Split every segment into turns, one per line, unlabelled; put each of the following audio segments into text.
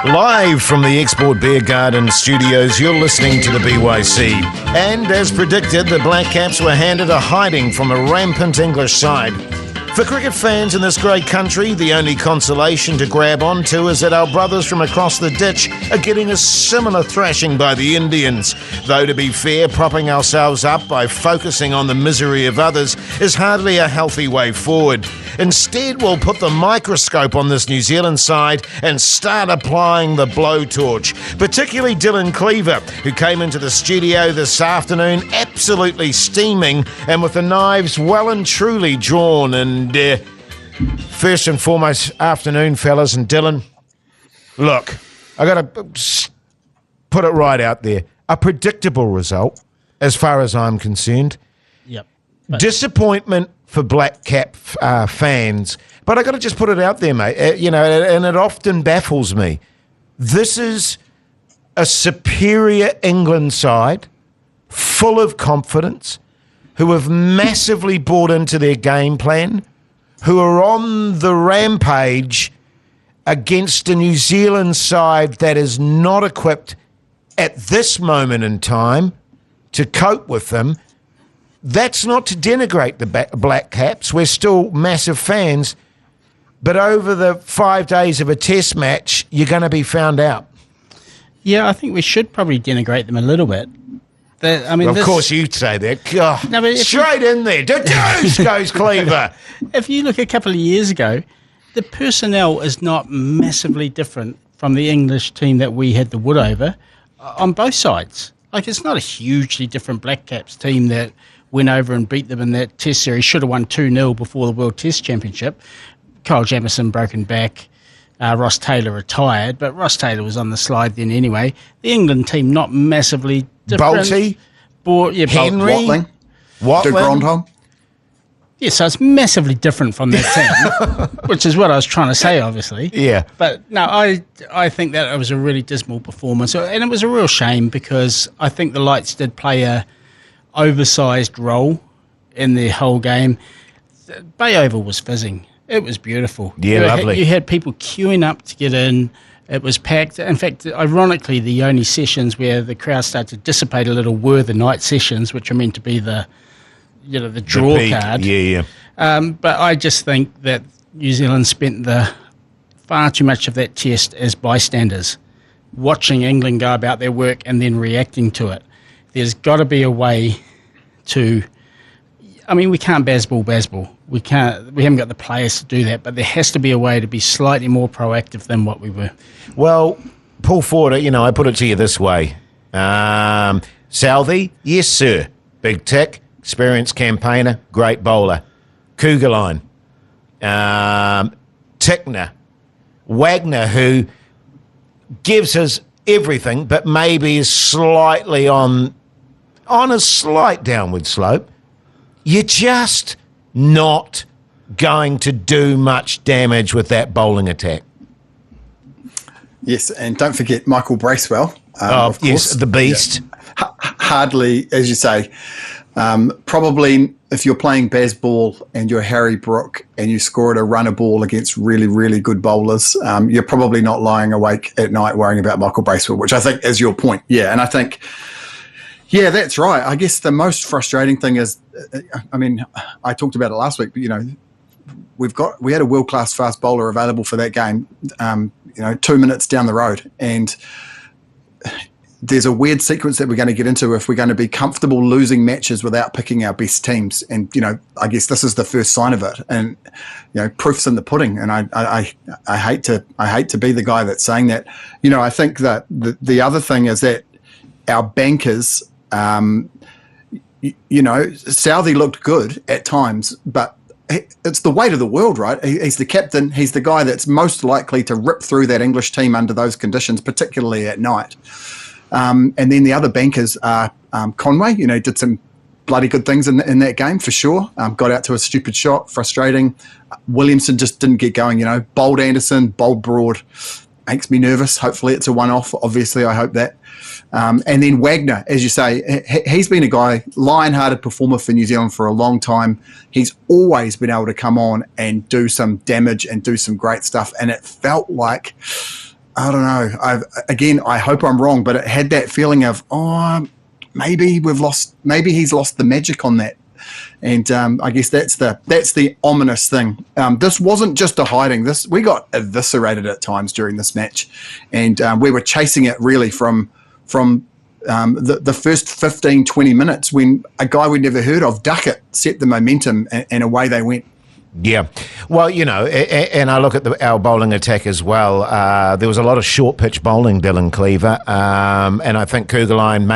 Live from the Export Beer Garden studios, you're listening to the BYC. And as predicted, the Black Caps were handed a hiding from a rampant English side. For cricket fans in this great country, the only consolation to grab onto is that our brothers from across the ditch are getting a similar thrashing by the Indians. Though, to be fair, propping ourselves up by focusing on the misery of others is hardly a healthy way forward. Instead, we'll put the microscope on this New Zealand side and start applying the blowtorch, particularly Dylan Cleaver, who came into the studio this afternoon absolutely steaming and with the knives well and truly drawn. And first and foremost, afternoon, fellas, and Dylan, look, I got to put it right out there. A predictable result, as far as I'm concerned.
Yep.
Disappointment for Black Cap fans. But I got to just put it out there, mate. And it often baffles me. This is a superior England side, full of confidence, who have massively bought into their game plan, who are on the rampage against a New Zealand side that is not equipped at this moment in time to cope with them. That's not to denigrate the Black Caps. We're still massive fans. But over the 5 days of a test match, you're going to be found out.
Yeah, I think we should probably denigrate them a little bit.
Of course you'd say that. God, no, straight in there. Deuce goes Cleaver.
If you look a couple of years ago, the personnel is not massively different from the English team that we had the wood over on both sides. Like, it's not a hugely different Black Caps team that went over and beat them in that test series. Should have won 2-0 before the World Test Championship. Kyle Jamieson broken back. Ross Taylor retired, but Ross Taylor was on the slide then anyway. The England team not massively different.
Bolty, Henry,
Watling, de Grandhomme.
Yeah, so it's massively different from that team, which is what I was trying to say, obviously.
Yeah.
But no, I think that it was a really dismal performance, and it was a real shame because I think the Lights did play a oversized role in the whole game. Bay Oval was fizzing. It was beautiful.
Yeah, lovely.
You had people queuing up to get in. It was packed. In fact, ironically, the only sessions where the crowd started to dissipate a little were the night sessions, which are meant to be the draw card.
Yeah.
But I just think that New Zealand spent far too much of that test as bystanders, watching England go about their work and then reacting to it. There's got to be a way to. I mean, we can't baseball. We haven't got the players to do that, but there has to be a way to be slightly more proactive than what we were.
Well, Paul Ford, I put it to you this way. Southey, yes, sir. Big tick, experienced campaigner, great bowler. Kugelheim, Tickner, Wagner, who gives us everything, but maybe is slightly on a slight downward slope. You're just not going to do much damage with that bowling attack.
Yes, and don't forget Michael Bracewell.
Of course. Yes, the beast.
Yeah. Hardly, as you say, probably if you're playing baseball and you're Harry Brook and you scored a runner ball against really, really good bowlers, you're probably not lying awake at night worrying about Michael Bracewell, which I think is your point. Yeah, and I think... Yeah, that's right. I guess the most frustrating thing is, I talked about it last week, but we had a world-class fast bowler available for that game, 2 minutes down the road, and there's a weird sequence that we're going to get into if we're going to be comfortable losing matches without picking our best teams, and I guess this is the first sign of it, and proof's in the pudding, and I hate to be the guy that's saying that. I think that the other thing is that our bankers. Southey looked good at times, but it's the weight of the world, right? He's the captain. He's the guy that's most likely to rip through that English team under those conditions, particularly at night. And then the other bankers are Conway, did some bloody good things in that game for sure. Got out to a stupid shot, frustrating. Williamson just didn't get going, Bowled Anderson, bowled Broad. Makes me nervous. Hopefully it's a one-off. Obviously, I hope that. And then Wagner, as you say, he's been a guy, lion-hearted performer for New Zealand for a long time. He's always been able to come on and do some damage and do some great stuff. And it felt like I don't know. I hope I'm wrong, but it had that feeling of, maybe he's lost the magic on that. And I guess that's the ominous thing. This wasn't just a hiding. We got eviscerated at times during this match, and we were chasing it really from the first 15, 20 minutes when a guy we'd never heard of, Duckett, set the momentum, and away they went.
Yeah. Well, and I look at our bowling attack as well. There was a lot of short pitch bowling, Dylan Cleaver, and I think Kugelheim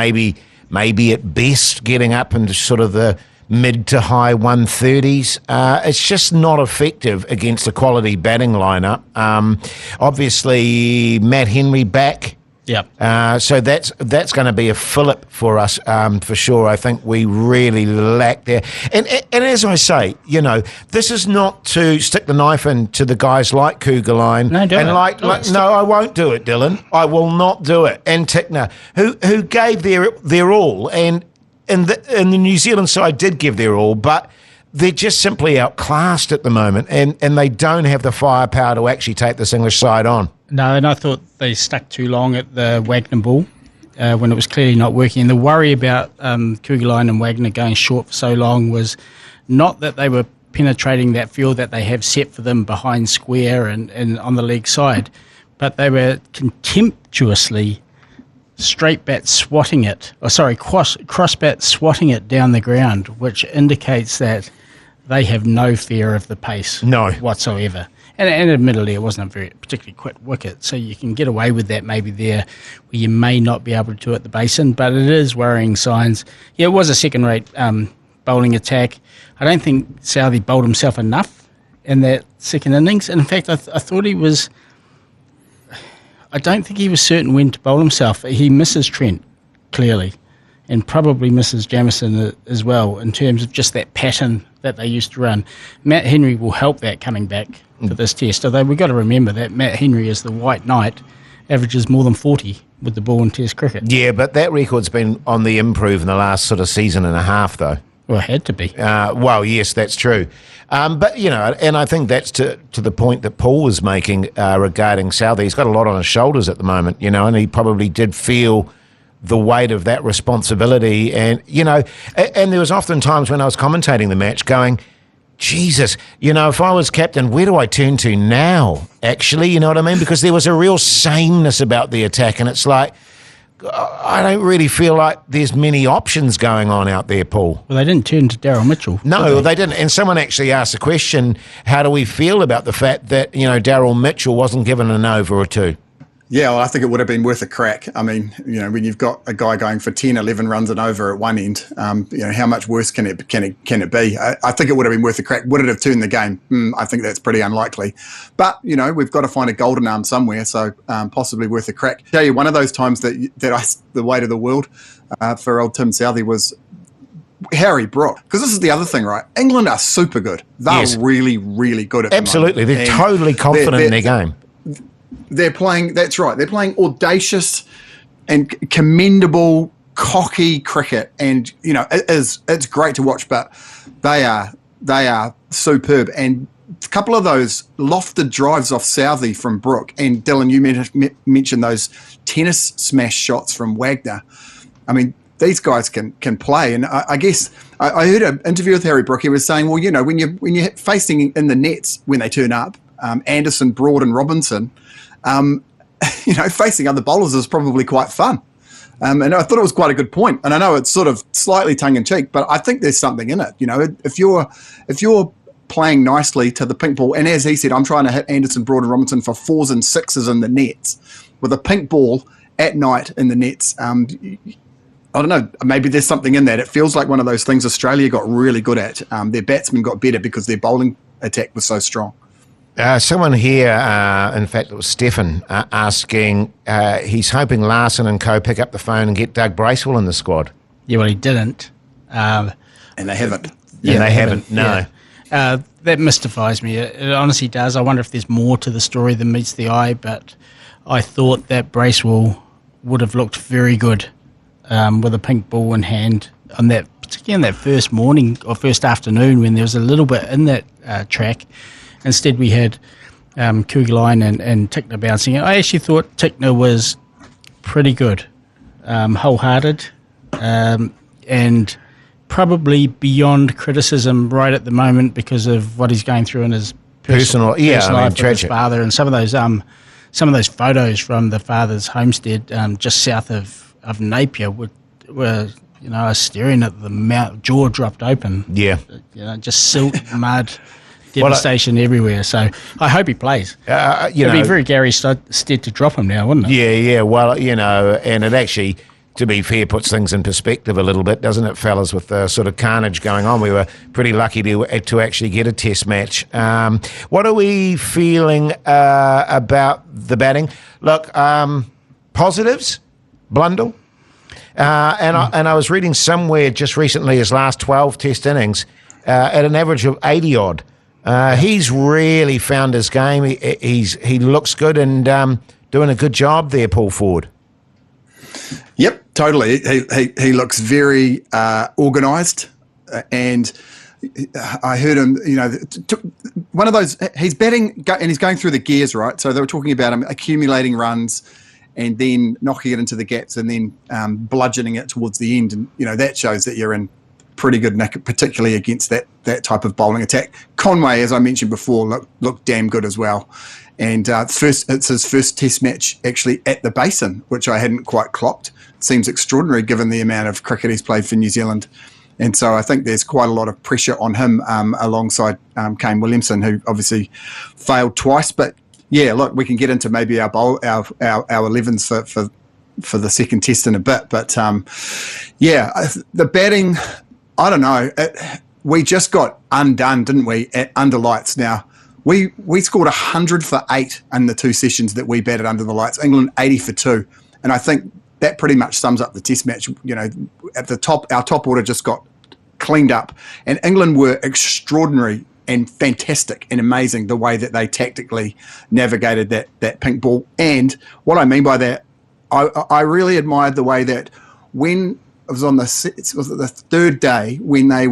maybe at best getting up into sort of the mid to high 130s. It's just not effective against a quality batting lineup. Obviously, Matt Henry back.
Yep.
So that's going to be a fillip for us for sure. I think we really lack there. And as I say, this is not to stick the knife into the guys like Kugelheim.
No, do it.
No, I won't do it, Dylan. I will not do it. And Tickner, who gave their all, and the New Zealand side did give their all, but they're just simply outclassed at the moment, and they don't have the firepower to actually take this English side on.
No, and I thought they stuck too long at the Wagner ball when it was clearly not working. And the worry about Kugelheim and Wagner going short for so long was not that they were penetrating that field that they have set for them behind square and on the leg side, but they were contemptuously straight bat swatting it, cross bat swatting it down the ground, which indicates that they have no fear of the pace whatsoever. And admittedly, it wasn't a very particularly quick wicket, so you can get away with that maybe there where you may not be able to do at the basin, but it is worrying signs. Yeah, it was a second-rate bowling attack. I don't think Southey bowled himself enough in that second innings. And in fact, I thought he was... I don't think he was certain when to bowl himself. He misses Trent, clearly, and probably misses Jamieson as well in terms of just that pattern that they used to run. Matt Henry will help that coming back for this test, although we've got to remember that Matt Henry is the white knight, averages more than 40 with the ball in test cricket.
Yeah, but that record's been on the improve in the last sort of season and a half, though.
Well, it had to be.
Well, yes, that's true. But, and I think that's to the point that Paul was making regarding Southey. He's got a lot on his shoulders at the moment, and he probably did feel the weight of that responsibility. And, and there was often times when I was commentating the match going, Jesus, if I was captain, where do I turn to now, actually? You know what I mean? Because there was a real sameness about the attack, and it's like, I don't really feel like there's many options going on out there, Paul.
Well, they didn't turn to Daryl Mitchell.
No, they didn't. And someone actually asked the question, how do we feel about the fact that, Daryl Mitchell wasn't given an over or two?
Yeah, well, I think it would have been worth a crack. I mean, when you've got a guy going for 10, 11 runs and over at one end, how much worse can it be? I think it would have been worth a crack. Would it have turned the game? I think that's pretty unlikely. But, we've got to find a golden arm somewhere, so possibly worth a crack. Tell you, one of those times that the weight of the world for old Tim Southey was Harry Brook. Because this is the other thing, right? England are super good. They're really, really good at the moment.
Absolutely. They're totally confident in their game.
They're playing, that's right, they're playing audacious and commendable, cocky cricket. And, it's great to watch, but they are superb. And a couple of those lofted drives off Southey from Brook, and Dylan, you mentioned those tennis smash shots from Wagner. I mean, these guys can play. And I guess I heard an interview with Harry Brook. He was saying, well, when you're facing in the nets when they turn up, Anderson, Broad and Robinson, facing other bowlers is probably quite fun. And I thought it was quite a good point. And I know it's sort of slightly tongue-in-cheek, but I think there's something in it. If you're playing nicely to the pink ball, and as he said, I'm trying to hit Anderson, Broad and Robinson for 4s and 6s in the nets with a pink ball at night in the nets. I don't know, maybe there's something in that. It feels like one of those things Australia got really good at. Their batsmen got better because their bowling attack was so strong.
Someone here, in fact, it was Stefan, asking, he's hoping Larson and co pick up the phone and get Doug Bracewell in the squad.
Yeah, well, he didn't.
And they haven't.
Yeah, they haven't, no.
Yeah. That mystifies me. It honestly does. I wonder if there's more to the story than meets the eye, but I thought that Bracewell would have looked very good with a pink ball in hand, particularly on that first morning or first afternoon when there was a little bit in that track. Instead, we had Kugelijn and Tickner bouncing. I actually thought Tickner was pretty good, wholehearted, and probably beyond criticism right at the moment because of what he's going through in his personal life with his father, and some of those photos from the father's homestead just south of Napier were I was staring at the mouth, jaw dropped open.
Yeah.
Just silt, mud, devastation everywhere. So I hope he plays. It'd be very Gary Stead to drop him now, wouldn't it?
Yeah. Well, and it actually, to be fair, puts things in perspective a little bit, doesn't it, fellas, with the sort of carnage going on. We were pretty lucky to actually get a test match. What are we feeling about the batting? Look, positives, Blundell. And I was reading somewhere just recently his last 12 test innings at an average of 80-odd. He's really found his game. He looks good and doing a good job there, Paul Ford.
Yep, totally. He looks very organised, and I heard him. One of those. He's batting and he's going through the gears, right? So they were talking about him accumulating runs and then knocking it into the gaps and then bludgeoning it towards the end, and that shows that you're in pretty good nick, particularly against that type of bowling attack. Conway, as I mentioned before, looked damn good as well. And it's his first test match actually at the Basin, which I hadn't quite clocked. Seems extraordinary given the amount of cricket he's played for New Zealand. And so I think there's quite a lot of pressure on him alongside Kane Williamson, who obviously failed twice. But yeah, look, we can get into maybe our 11s for the second test in a bit. But the batting, I don't know. We just got undone, didn't we, under lights. Now, we scored 100 for 8 in the 2 sessions that we batted under the lights. England 80 for 2. And I think that pretty much sums up the test match. At the top, our top order just got cleaned up. And England were extraordinary and fantastic and amazing the way that they tactically navigated that pink ball. And what I mean by that, I really admired the way that when it was on the third day when they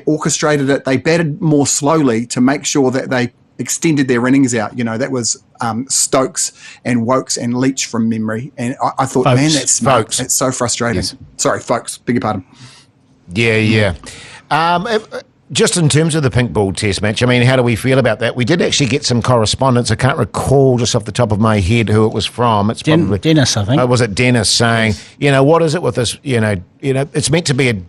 orchestrated it, they batted more slowly to make sure that they extended their innings out. That was Stokes and Wokes and Leach from memory. And I thought,
Folks.
Man, that's smart. It's so frustrating.
Yes.
Sorry, folks, beg your pardon.
Yeah. Just in terms of the pink ball test match, I mean, how do we feel about that? We did actually get some correspondence. I can't recall just off the top of my head who it was from. It's probably
Dennis, I think.
Was it Dennis saying, what is it with this? It's meant to be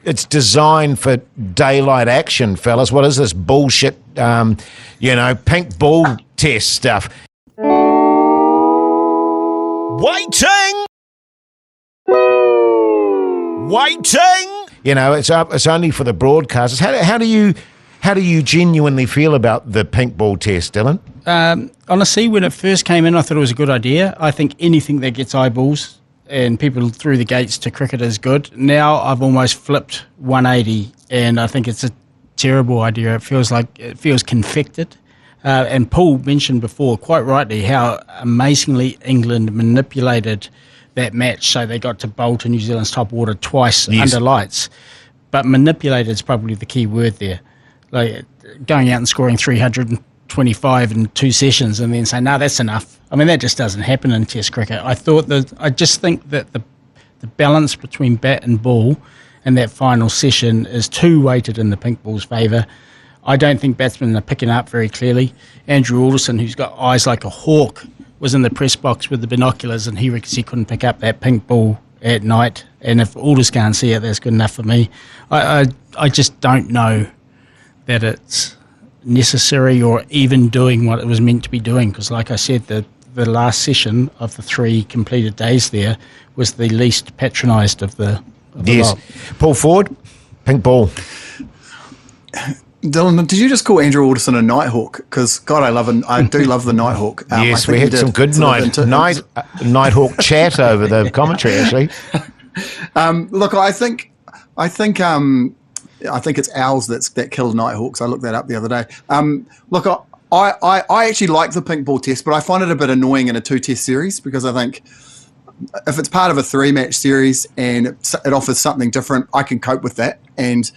it's designed for daylight action, fellas. What is this bullshit? Pink ball test stuff. Waiting. It's only for the broadcasters. How do you genuinely feel about the pink ball test, Dylan?
Honestly, when it first came in, I thought it was a good idea. I think anything that gets eyeballs and people through the gates to cricket is good. Now I've almost flipped 180, and I think it's a terrible idea. It feels confected. And Paul mentioned before, quite rightly, how amazingly England manipulated that match, so they got to bowl to New Zealand's top order twice under lights. But manipulated is probably the key word there. Like going out and scoring 325 in 2 sessions and then saying, no, that's enough. I mean, that just doesn't happen in Test cricket. I just think that the balance between bat and ball in that final session is too weighted in the pink ball's favour. I don't think batsmen are picking up very clearly. Andrew Alderson, who's got eyes like a hawk, was in the press box with the binoculars, and he reckons he couldn't pick up that pink ball at night. And if Aldous can't see it, that's good enough for me. I just don't know that it's necessary or even doing what it was meant to be doing, because like I said, the last session of the 3 completed days there was the least patronised of the lot.
Paul Ford, pink ball.
Dylan, did you just call Andrew Alderson a Nighthawk? Because God, I do love the Nighthawk.
Yes, we had some good Nighthawk chat over the commentary. Actually,
look, I think it's owls that killed Nighthawks. I looked that up the other day. Look, I actually like the pink ball test, but I find it a bit annoying in a 2-test series, because I think if it's part of a 3-match series and it offers something different, I can cope with that. And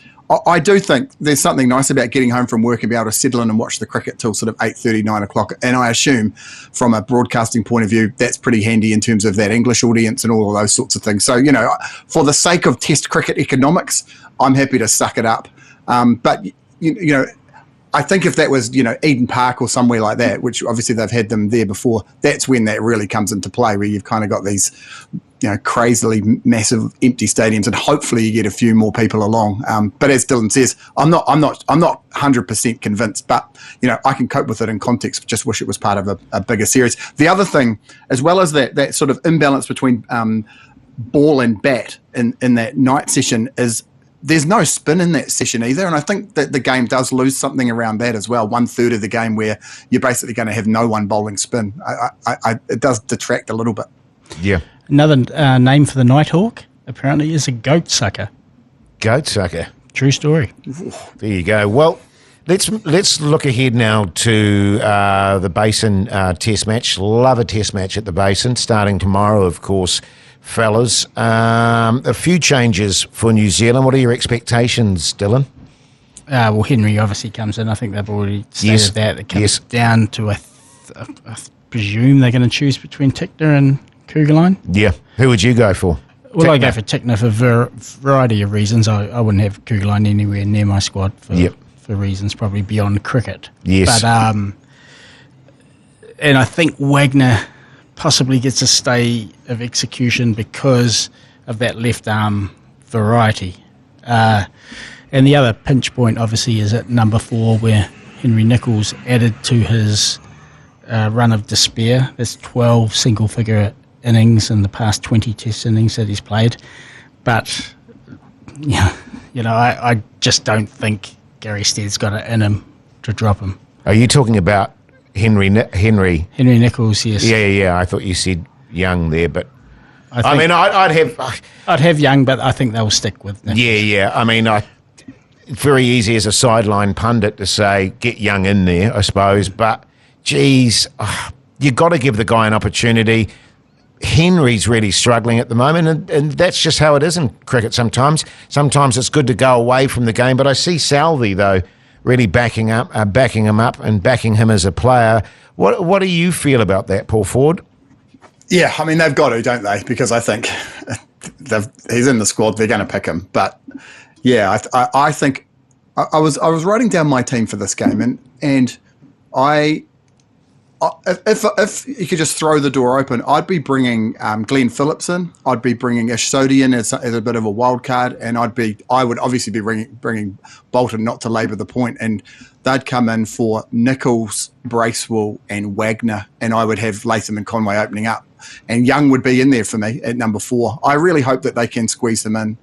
I do think there's something nice about getting home from work and be able to settle in and watch the cricket till sort of 8:30, 9 o'clock. And I assume from a broadcasting point of view, that's pretty handy in terms of that English audience and all of those sorts of things. So, for the sake of Test cricket economics, I'm happy to suck it up. But, I think if that was, Eden Park or somewhere like that, which obviously they've had them there before, that's when that really comes into play, where you've kind of got these, crazily massive empty stadiums, and hopefully you get a few more people along. But as Dylan says, I'm not 100% convinced, but I can cope with it in context. Just wish it was part of a bigger series. The other thing, as well as that sort of imbalance between ball and bat in that night session, is there's no spin in that session either, and I think that the game does lose something around that as well. 1/3 of the game where you're basically going to have no one bowling spin. It does detract a little bit.
Yeah.
Another name for the Nighthawk apparently is a goat sucker.
Goat sucker.
True story.
There you go. Well, let's look ahead now to the Basin Test match. Love a Test match at the Basin, starting tomorrow, of course, fellas. A few changes for New Zealand. What are your expectations, Dylan?
Well, Henry obviously comes in. I think they've already stated that. It comes down to, I presume they're going to choose between Tickner and Kugelheim.
Yeah. Who would you go for?
Well, I go for Tickner for a variety of reasons. I wouldn't have Kugelheim anywhere near my squad for reasons probably beyond cricket.
Yes.
But, and I think Wagner possibly gets a stay of execution because of that left arm variety. And the other pinch point obviously is at number 4, where Henry Nicholls added to his run of despair. There's 12 single figure innings in the past 20 Test innings that he's played. But, I just don't think Gary Stead's got it in him to drop him.
Are you talking about Henry
Nicholls, yes.
Yeah. I thought you said Young there, but
I'd have Young, but I think they'll stick with Nicholls.
Yeah. I mean, very easy as a sideline pundit to say get Young in there, I suppose. But geez, you've got to give the guy an opportunity. Henry's really struggling at the moment, and that's just how it is in cricket sometimes. Sometimes it's good to go away from the game, but I see Salvi, though, really backing him up and backing him as a player. What do you feel about that, Paul Ford?
Yeah, I mean, they've got to, don't they? Because I think he's in the squad, they're going to pick him. But, yeah, I think I was writing down my team for this game, and if you could just throw the door open, I'd be bringing Glenn Phillips in. I'd be bringing Ish Sodhi in as a bit of a wild card, and I would obviously be bringing Bolton, not to labour the point, and they'd come in for Nicholls, Bracewell, and Wagner, and I would have Latham and Conway opening up, and Young would be in there for me at number 4. I really hope that they can squeeze him in,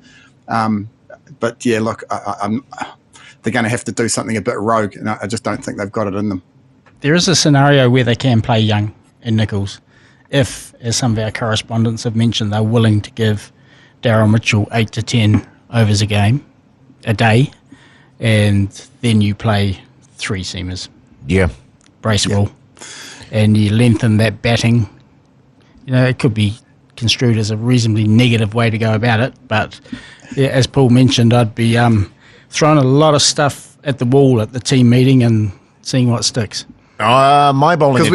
but yeah, look, they're going to have to do something a bit rogue, and I just don't think they've got it in them.
There is a scenario where they can play Young and Nicholls if, as some of our correspondents have mentioned, they're willing to give Daryl Mitchell 8 to 10 overs a day, and then you play 3 seamers.
Yeah.
Bracewell. Yeah. And you lengthen that batting. It could be construed as a reasonably negative way to go about it, but yeah, as Paul mentioned, I'd be throwing a lot of stuff at the wall at the team meeting and seeing what sticks.
My bowling,
because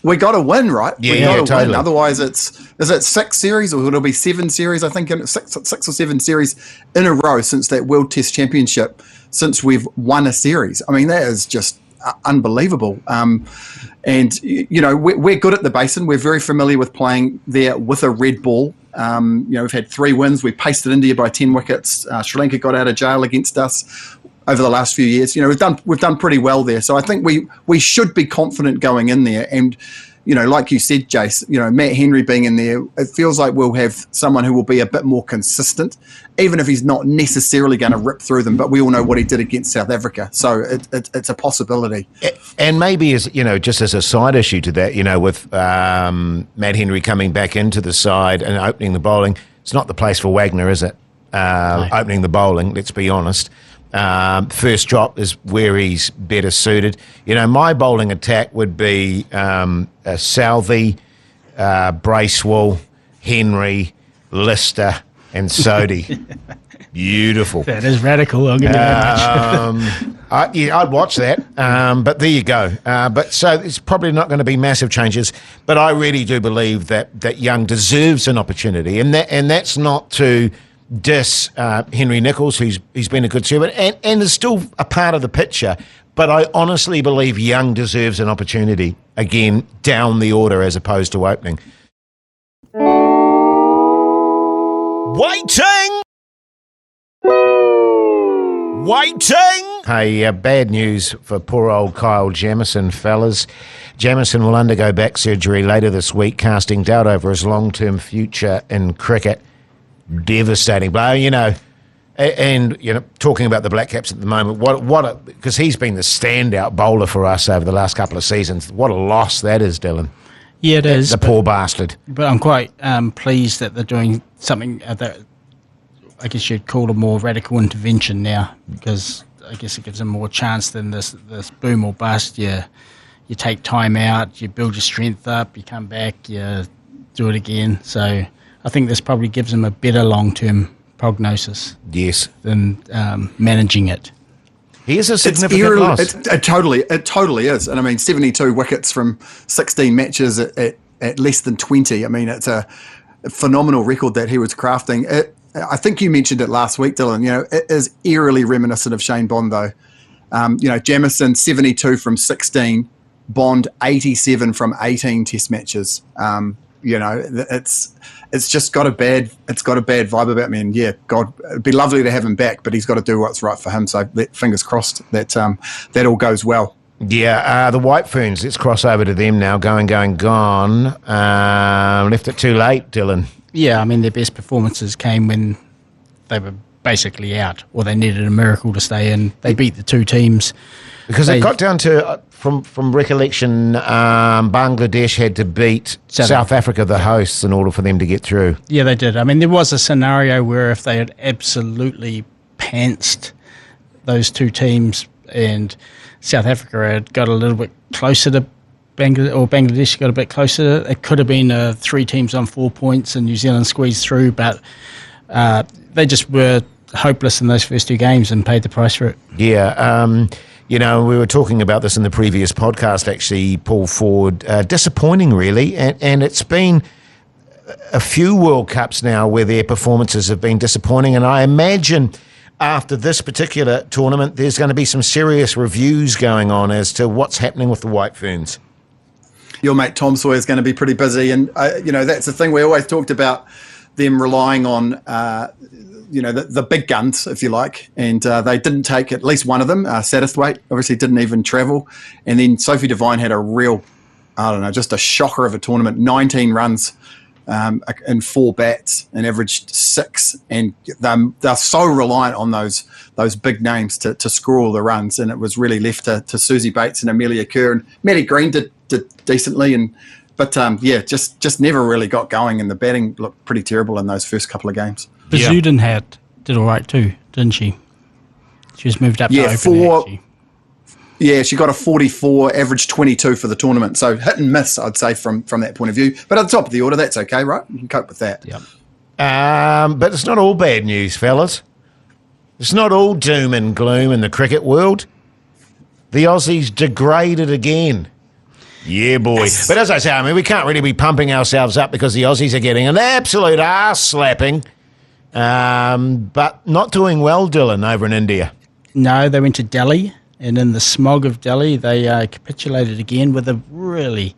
we got to win, right?
Yeah, totally.
Win. Otherwise, is it 6 series or it'll be 7 series? I think 6 or 7 series in a row since that World Test Championship, since we've won a series. I mean, that is just unbelievable. And we're good at the Basin. We're very familiar with playing there with a red ball. We've had 3 wins. We pasted India by 10 wickets. Sri Lanka got out of jail against us over the last few years. We've done pretty well there. So I think we should be confident going in there. And, like you said, Jase, Matt Henry being in there, it feels like we'll have someone who will be a bit more consistent, even if he's not necessarily going to rip through them. But we all know what he did against South Africa. So it's a possibility.
And maybe just as a side issue to that, with Matt Henry coming back into the side and opening the bowling, it's not the place for Wagner, is it? No. Opening the bowling, let's be honest. First drop is where he's better suited. My bowling attack would be Salvi, Bracewell, Henry, Lister, and Sodhi. Beautiful.
That is radical. I'll give you that much.
I'd watch that. But there you go. But so it's probably not going to be massive changes. But I really do believe that Young deserves an opportunity, and that's not to diss Henry Nicholls, he's been a good servant and is still a part of the picture. But I honestly believe Young deserves an opportunity again down the order as opposed to opening. Waiting! Hey, bad news for poor old Kyle Jamieson, fellas. Jamieson will undergo back surgery later this week, casting doubt over his long-term future in cricket. Devastating blow, and talking about the Black Caps at the moment, because he's been the standout bowler for us over the last couple of seasons. What a loss that is, Dylan.
Yeah, it is.
The poor bastard.
But I'm quite pleased that they're doing something that I guess you'd call a more radical intervention now, because I guess it gives them more chance than this boom or bust. You take time out, you build your strength up, you come back, you do it again. So I think this probably gives them a better long-term prognosis.
Yes.
Than managing it.
He is a significant loss.
It totally is. And I mean, 72 wickets from 16 matches at less than 20. I mean, it's a phenomenal record that he was crafting. I think you mentioned it last week, Dylan. It is eerily reminiscent of Shane Bond, though. Jamieson 72 from 16, Bond 87 from 18 Test matches. It's just got a bad vibe about me. And yeah, God, it'd be lovely to have him back, but he's got to do what's right for him. So fingers crossed that that all goes well.
Yeah, the White Ferns. Let's cross over to them now. Gone. Left it too late, Dylan.
Yeah, I mean, their best performances came when they were basically out, or they needed a miracle to stay in. They beat the two teams.
Because it got down to, from recollection, Bangladesh had to beat South Africa, the hosts, in order for them to get through.
Yeah, they did. I mean, there was a scenario where if they had absolutely pantsed those two teams and South Africa had got a little bit closer to Bangladesh got a bit closer, it could have been 3 teams on 4 points and New Zealand squeezed through, but they just were hopeless in those first 2 games and paid the price for it.
Yeah, we were talking about this in the previous podcast, actually, Paul Ford. Disappointing, really, and it's been a few World Cups now where their performances have been disappointing, and I imagine after this particular tournament there's going to be some serious reviews going on as to what's happening with the White Ferns.
Your mate Tom Sawyer is going to be pretty busy, and that's the thing. We always talked about them relying on the big guns, if you like, and they didn't take at least one of them. Satterthwaite obviously didn't even travel, and then Sophie Devine had a real, just a shocker of a tournament. 19 runs in 4 bats and averaged 6, and they're so reliant on those big names to score all the runs, and it was really left to Susie Bates and Amelia Kerr, and Maddie Green did decently, but just never really got going, and the batting looked pretty terrible in those first couple of games.
Bazudin did all right too, didn't she? She was moved up to opener,
she got a 44, average 22 for the tournament. So hit and miss, I'd say, from that point of view. But at the top of the order, that's okay, right? You can cope with that.
Yep.
But it's not all bad news, fellas. It's not all doom and gloom in the cricket world. The Aussies degraded again. Yeah, boy. Yes. But as I say, we can't really be pumping ourselves up because the Aussies are getting an absolute arse slapping. But not doing well, Dylan, over in India.
No, they went to Delhi, and in the smog of Delhi, they capitulated again with a really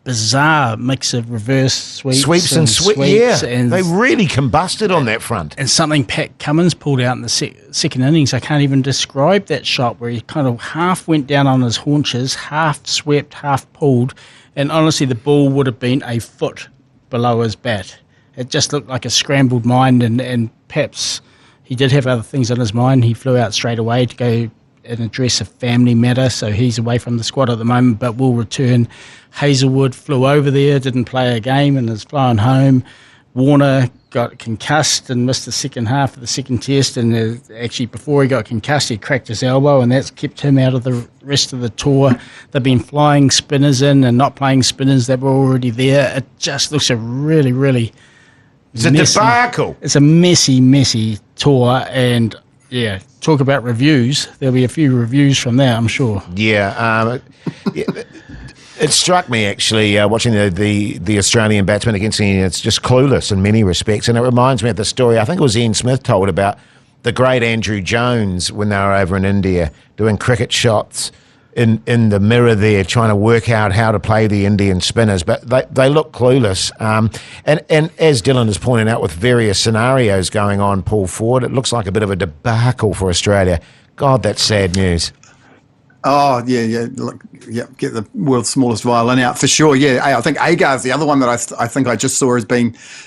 bizarre mix of reverse sweeps and sweeps.
Yeah, and they really combusted on that front.
And something Pat Cummins pulled out in the second innings, I can't even describe that shot, where he kind of half went down on his haunches, half swept, half pulled, and honestly the ball would have been a foot below his bat. It just looked like a scrambled mind, and perhaps he did have other things on his mind. He flew out straight away to go and address a family matter, so he's away from the squad at the moment, but will return. Hazelwood flew over there, didn't play a game, and is flying home. Warner got concussed and missed the second half of the second test, and actually before he got concussed he cracked his elbow, and that's kept him out of the rest of the tour. They've been flying spinners in and not playing spinners that were already there. It just looks a really, really
It's a debacle.
It's a messy tour, and yeah, talk about reviews. There'll be a few reviews from there, I'm sure.
Yeah, it struck me actually watching the Australian batsman against the Indians. It's just clueless in many respects, and it reminds me of the story I think it was Ian Smith told about the great Andrew Jones when they were over in India doing cricket shots in the mirror there, trying to work out how to play the Indian spinners, but they look clueless. And as Dylan has pointed out, with various scenarios going on, Paul Ford, it looks like a bit of a debacle for Australia. God, that's sad news.
Oh, yeah. Look, yeah, get the world's smallest violin out for sure. Yeah, I think Agar's the other one that I think I just saw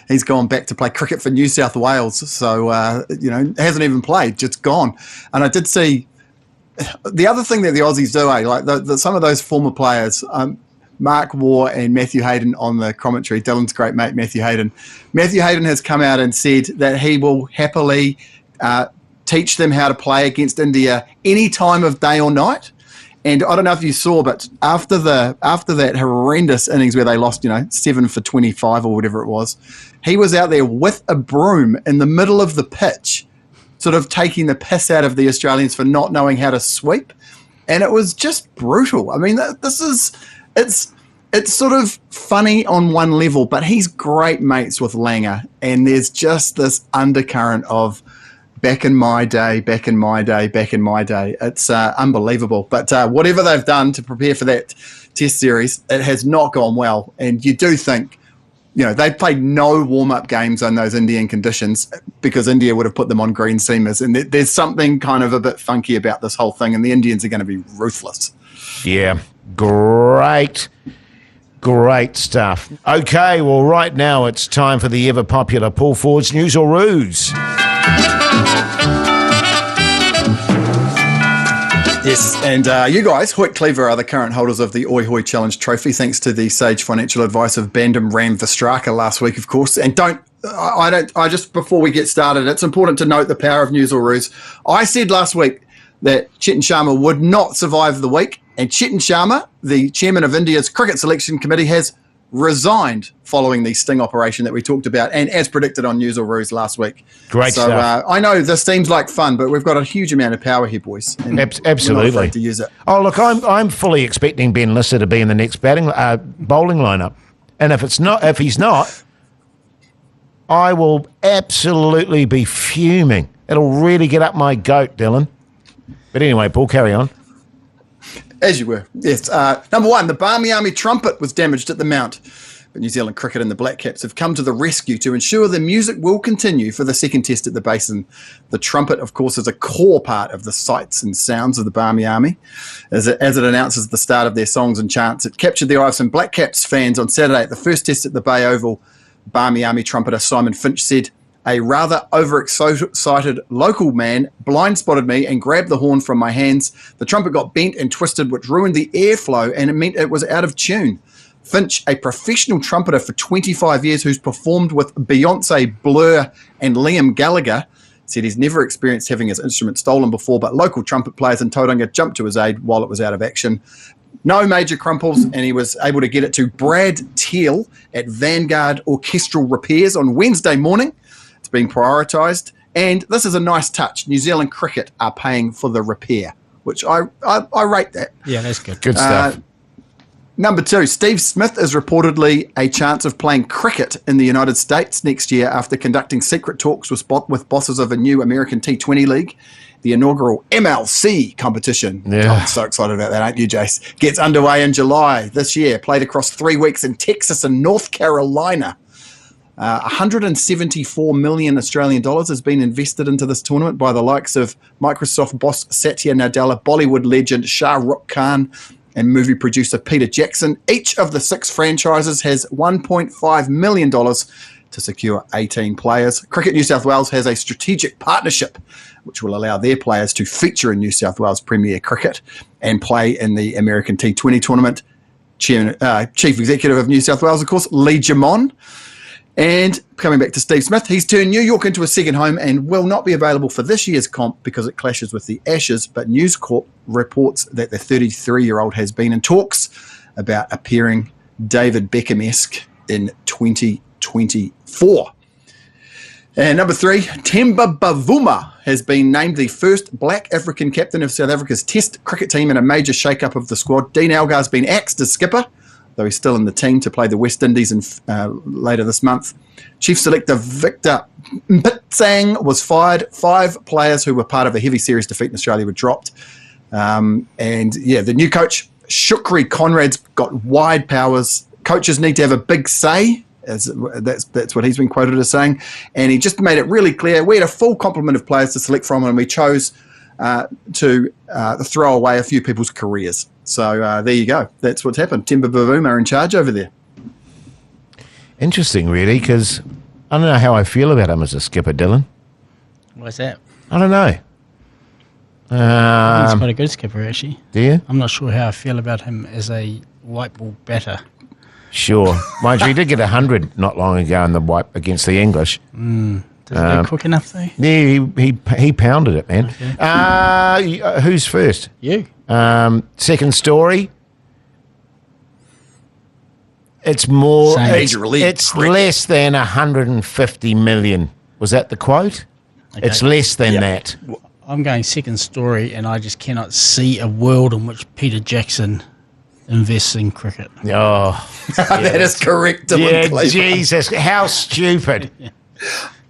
he's gone back to play cricket for New South Wales. So, hasn't even played, just gone. And I did see the other thing that the Aussies do, like some of those former players, Mark Waugh and Matthew Hayden on the commentary, Dylan's great mate, Matthew Hayden. Matthew Hayden has come out and said that he will happily teach them how to play against India any time of day or night. And I don't know if you saw, but after that horrendous innings where they lost, 7 for 25 or whatever it was, he was out there with a broom in the middle of the pitch, sort of taking the piss out of the Australians for not knowing how to sweep. And it was just brutal. I mean, it's sort of funny on one level, but he's great mates with Langer. And there's just this undercurrent of back in my day. It's unbelievable. But whatever they've done to prepare for that test series, it has not gone well. And you do think, they played no warm-up games on those Indian conditions because India would have put them on green seamers. And there's something kind of a bit funky about this whole thing, and the Indians are going to be ruthless.
Yeah, great stuff. Okay, well, right now it's time for the ever-popular Paul Ford's News or Ruse.
Yes, and you guys, Hoyte Cleaver, are the current holders of the Oi Hoi Challenge trophy, thanks to the sage financial advice of Bandam Ram Vistraka last week, of course. And I just, before we get started, it's important to note the power of News or Ruse. I said last week that Chetan Sharma would not survive the week, and Chetan Sharma, the chairman of India's cricket selection committee, has resigned following the sting operation that we talked about, and as predicted on News or Ruse last week.
Great stuff.
I know this seems like fun, but we've got a huge amount of power here, boys.
Absolutely.
We're not afraid to use it.
Oh, look, I'm fully expecting Ben Lisser to be in the next bowling lineup, and if he's not, I will absolutely be fuming. It'll really get up my goat, Dylan. But anyway, Paul, carry on.
As you were, yes. Number one, the Barmy Army trumpet was damaged at the Mount. But New Zealand Cricket and the Black Caps have come to the rescue to ensure the music will continue for the second test at the Basin. The trumpet, of course, is a core part of the sights and sounds of the Barmy Army. As it announces the start of their songs and chants, it captured the eye of some Black Caps fans on Saturday at the first test at the Bay Oval. Barmy Army trumpeter Simon Finch said, "A rather overexcited local man blind-spotted me and grabbed the horn from my hands. The trumpet got bent and twisted, which ruined the airflow, and it meant it was out of tune." Finch, a professional trumpeter for 25 years who's performed with Beyonce, Blur, and Liam Gallagher, said he's never experienced having his instrument stolen before, but local trumpet players in Tauranga jumped to his aid while it was out of action. No major crumples, and he was able to get it to Brad Teal at Vanguard Orchestral Repairs on Wednesday morning. It's being prioritised, and this is a nice touch. New Zealand Cricket are paying for the repair, which I rate that.
Yeah, that's good.
Good stuff.
Number two, Steve Smith is reportedly a chance of playing cricket in the United States next year after conducting secret talks with bosses of a new American T20 league. The inaugural MLC competition.
Yeah.
I'm so excited about that, aren't you, Jase? Gets underway in July this year, played across 3 weeks in Texas and North Carolina. 174 million Australian dollars has been invested into this tournament by the likes of Microsoft boss Satya Nadella, Bollywood legend Shah Rukh Khan, and movie producer Peter Jackson. Each of the 6 franchises has $1.5 million to secure 18 players. Cricket New South Wales has a strategic partnership which will allow their players to feature in New South Wales Premier Cricket and play in the American T20 tournament. Chief Executive of New South Wales, of course, Lee Jamon. And coming back to Steve Smith, he's turned New York into a second home and will not be available for this year's comp because it clashes with the Ashes, but News Corp reports that the 33-year-old has been in talks about appearing David Beckham-esque in 2024. And number 3, Temba Bavuma has been named the first black African captain of South Africa's Test cricket team in a major shake-up of the squad. Dean Elgar's been axed as skipper, though he's still in the team to play the West Indies later this month. Chief selector Victor Mpitsang was fired. 5 players who were part of a heavy series defeat in Australia were dropped. The new coach, Shukri Conrad's got wide powers. Coaches need to have a big say. That's what he's been quoted as saying. And he just made it really clear. We had a full complement of players to select from, and we chose to throw away a few people's careers. So there you go. That's what's happened. Temba Bavuma in charge over there.
Interesting, really, because I don't know how I feel about him as a skipper, Dylan.
What's that?
I don't know.
He's quite a good skipper, actually.
Do you?
I'm not sure how I feel about him as a white ball batter.
Sure. Mind you, he did get 100 not long ago in the wipe against the English.
Does it go quick enough, though?
Yeah, he pounded it, man. Okay. Who's first?
You.
Second story. It's more. It's less than 150 million. Was that the quote? Okay. It's less than that.
I'm going second story, and I just cannot see a world in which Peter Jackson invests in cricket.
Oh,
that is correct.
Jesus, how stupid!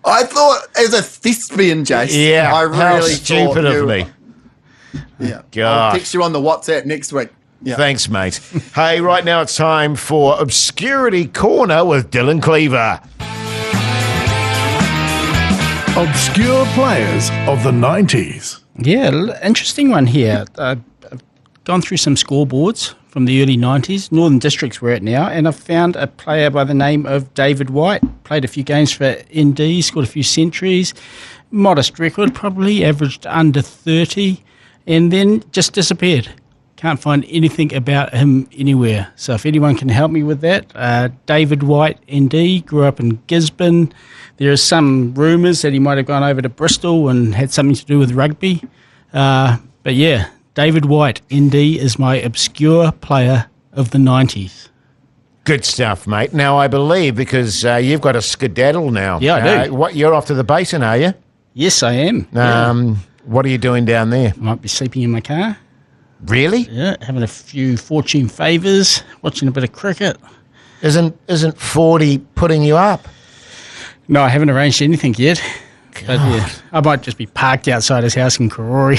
I thought as a thespian, Jase.
I really
how
stupid of me.
Yeah,
God.
I'll text you on the WhatsApp next week. Yeah.
Thanks, mate. Hey, right now it's time for Obscurity Corner with Dylan Cleaver.
Obscure players of the 90s.
Yeah, interesting one here. I've gone through some scoreboards from the early 90s. Northern District's where it now, and I've found a player by the name of David White. Played a few games for ND, scored a few centuries. Modest record, probably averaged under 30, and then just disappeared. Can't find anything about him anywhere. So if anyone can help me with that, David White, ND, grew up in Gisborne. There are some rumours that he might have gone over to Bristol and had something to do with rugby. But yeah, David White, ND, is my obscure player of the 90s.
Good stuff, mate. Now, I believe, because you've got a skedaddle now.
Yeah, I do.
You're off to the basin, are you?
Yes, I am.
What are you doing down there?
I might be sleeping in my car.
Really?
Yeah, having a few fortune favours, watching a bit of cricket.
Isn't 40 putting you up?
No, I haven't arranged anything yet. But yeah, I might just be parked outside his house in Karori.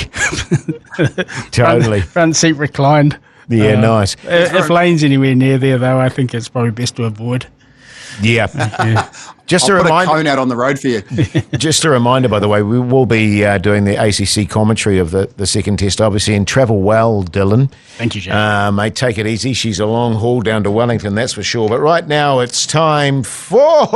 Totally.
Front seat reclined.
Yeah, nice.
If Lane's anywhere near there, though, I think it's probably best to avoid.
Yeah. Just
I'll
a
put
reminder.
a cone out on the road for you.
Just a reminder, by the way, we will be doing the ACC commentary of the second test, obviously, and travel well, Dylan.
Thank you, Jay.
Mate, take it easy. She's a long haul down to Wellington, that's for sure. But right now, it's time for...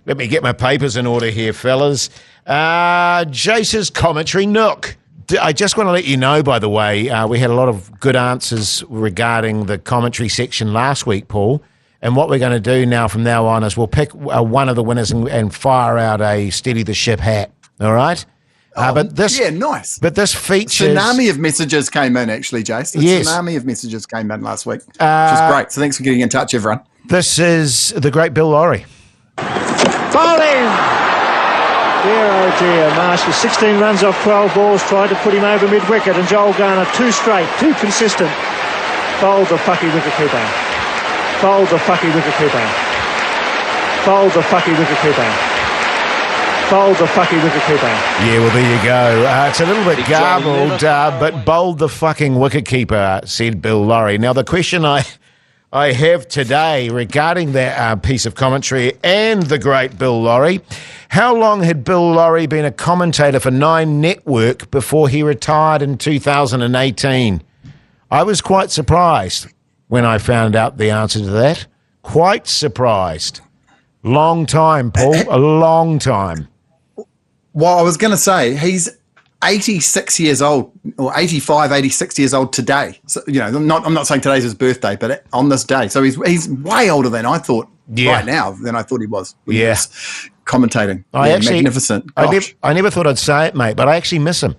Let me get my papers in order here, fellas. Jase's commentary, Nook. I just want to let you know, by the way, we had a lot of good answers regarding the commentary section last week, Paul. And what we're going to do now from now on is we'll pick one of the winners and fire out a Steady the Ship hat. All right?
Nice.
But this features...
Tsunami of messages came in, actually, Jase. Tsunami of messages came in last week, which is great. So thanks for getting in touch, everyone.
This is the great Bill Lawry.
Bowling! Dear, oh dear, Marshall, 16 runs off 12 balls, tried to put him over mid-wicket, and Joel Garner, too straight, too consistent. Bowled the fucky wicketkeeper. Bowled the fucky wicketkeeper. Bowled the fucky wicketkeeper. Bowled the fucky wicketkeeper.
Yeah, well, there you go. It's a little bit garbled, but bowled the fucking wicketkeeper, said Bill Lawry. Now, the question I have today regarding that piece of commentary and the great Bill Lawry, how long had Bill Lawry been a commentator for Nine Network before he retired in 2018? I was quite surprised when I found out the answer to that. Quite surprised. Long time, Paul, a long time.
Well, I was going to say, he's 86 years old, or 85, 86 years old today. So, you know, I'm not saying today's his birthday, but on this day. So he's way older than I thought right now than I thought he was. He was commentating. Magnificent.
I never thought I'd say it, mate, but I actually miss him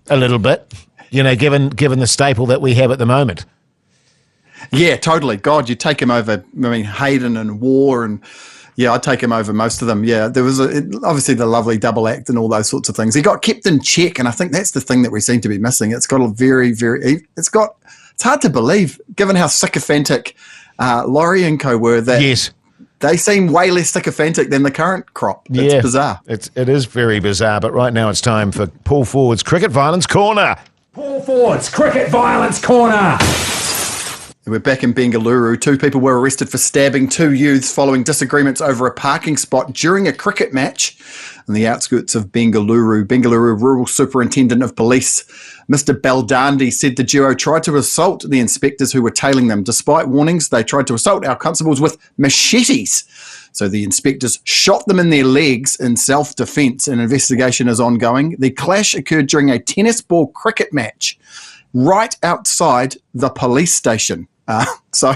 a little bit, you know, given the staple that we have at the moment.
Yeah, totally. God, you take him over, I mean, Hayden and War and Yeah, I'd take him over most of them. Yeah, there was obviously the lovely double act and all those sorts of things. He got kept in check, and I think that's the thing that we seem to be missing. It's got a it's hard to believe, given how sycophantic Laurie and co were, that
yes,
they seem way less sycophantic than the current crop. It's bizarre.
It is very bizarre, but right now it's time for Paul Ford's Cricket Violence Corner.
Paul Ford's Cricket Violence Corner.
We're back in Bengaluru. 2 people were arrested for stabbing 2 youths following disagreements over a parking spot during a cricket match on the outskirts of Bengaluru. Bengaluru Rural Superintendent of Police, Mr. Baldandi, said the duo tried to assault the inspectors who were tailing them. Despite warnings, they tried to assault our constables with machetes. So the inspectors shot them in their legs in self-defence. An investigation is ongoing. The clash occurred during a tennis ball cricket match right outside the police station. So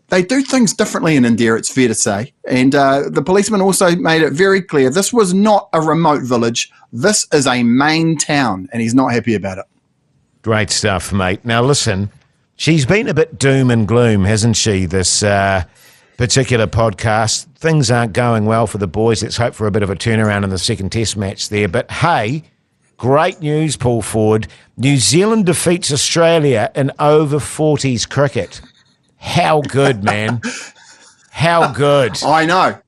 they do things differently in India, it's fair to say. And the policeman also made it very clear this was not a remote village. This is a main town, and he's not happy about it.
Great stuff, mate. Now, listen, she's been a bit doom and gloom, hasn't she, this particular podcast? Things aren't going well for the boys. Let's hope for a bit of a turnaround in the second test match there. But, hey, great news, Paul Ford. New Zealand defeats Australia in over 40s cricket. How good, man. How good.
I know.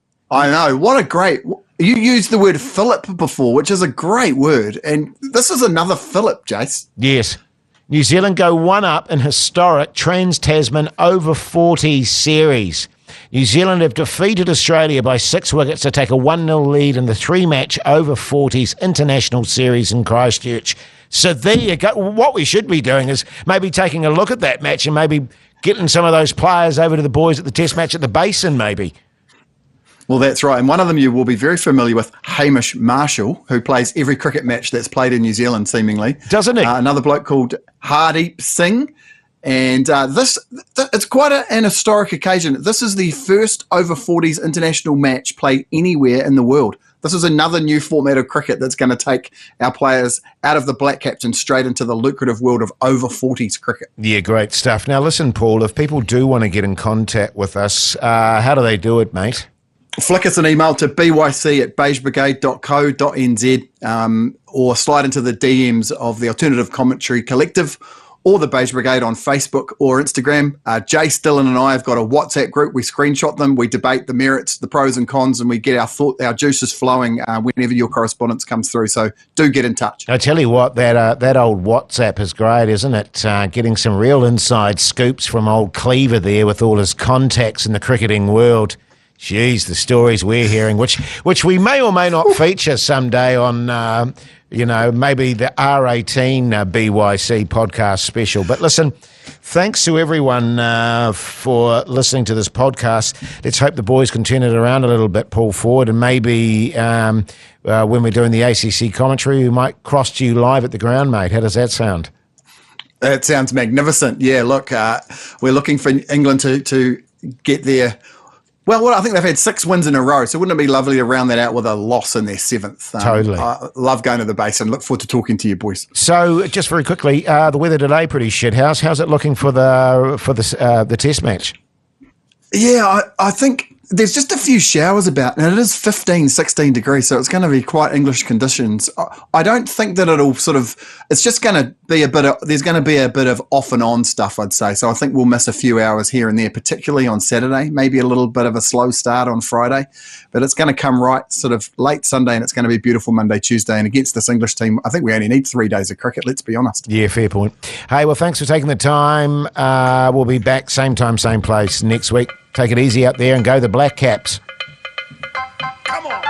What a great... You used the word fillip before, which is a great word. And this is another fillip, Jase.
Yes. New Zealand go 1-up in historic Trans-Tasman over 40 series. New Zealand have defeated Australia by 6 wickets to take a 1-0 lead in the 3-match over 40s international series in Christchurch. So there you go. What we should be doing is maybe taking a look at that match and maybe getting some of those players over to the boys at the test match at the Basin, maybe.
Well, that's right. And one of them you will be very familiar with, Hamish Marshall, who plays every cricket match that's played in New Zealand, seemingly.
Doesn't he?
Another bloke called Hardeep Singh. And it's quite an historic occasion. This is the first over 40s international match played anywhere in the world. This is another new format of cricket that's going to take our players out of the Black Caps and straight into the lucrative world of over 40s cricket.
Yeah, great stuff. Now, listen, Paul, if people do want to get in contact with us, how do they do it, mate?
Flick us an email to byc@beigebrigade.co.nz or slide into the DMs of the Alternative Commentary Collective or the Beige Brigade on Facebook or Instagram. Jase, Dylan and I have got a WhatsApp group. We screenshot them, we debate the merits, the pros and cons, and we get our juices flowing whenever your correspondence comes through. So do get in touch.
I tell you what, that old WhatsApp is great, isn't it? Getting some real inside scoops from old Cleaver there with all his contacts in the cricketing world. Jeez, the stories we're hearing, which we may or may not feature someday on, maybe the R18 BYC podcast special. But listen, thanks to everyone for listening to this podcast. Let's hope the boys can turn it around a little bit, Paul Ford, and maybe when we're doing the ACC commentary, we might cross to you live at the ground, mate. How does that sound?
That sounds magnificent. Yeah, look, we're looking for England to get there. Well, I think they've had 6 wins in a row, so wouldn't it be lovely to round that out with a loss in their 7th?
Totally.
I love going to the Basin. Look forward to talking to you, boys.
So, just very quickly, the weather today pretty shit. How's it looking for the test match?
Yeah, I think there's just a few showers about, and it is 15, 16 degrees, so it's going to be quite English conditions. I don't think that it'll it's just going to be there's going to be a bit of off and on stuff, I'd say. So I think we'll miss a few hours here and there, particularly on Saturday, maybe a little bit of a slow start on Friday, but it's going to come right sort of late Sunday, and it's going to be beautiful Monday, Tuesday. And against this English team, I think we only need 3 days of cricket, let's be honest.
Yeah, fair point. Hey, well, thanks for taking the time. We'll be back same time, same place next week. Take it easy out there and go the Black Caps.
Come on.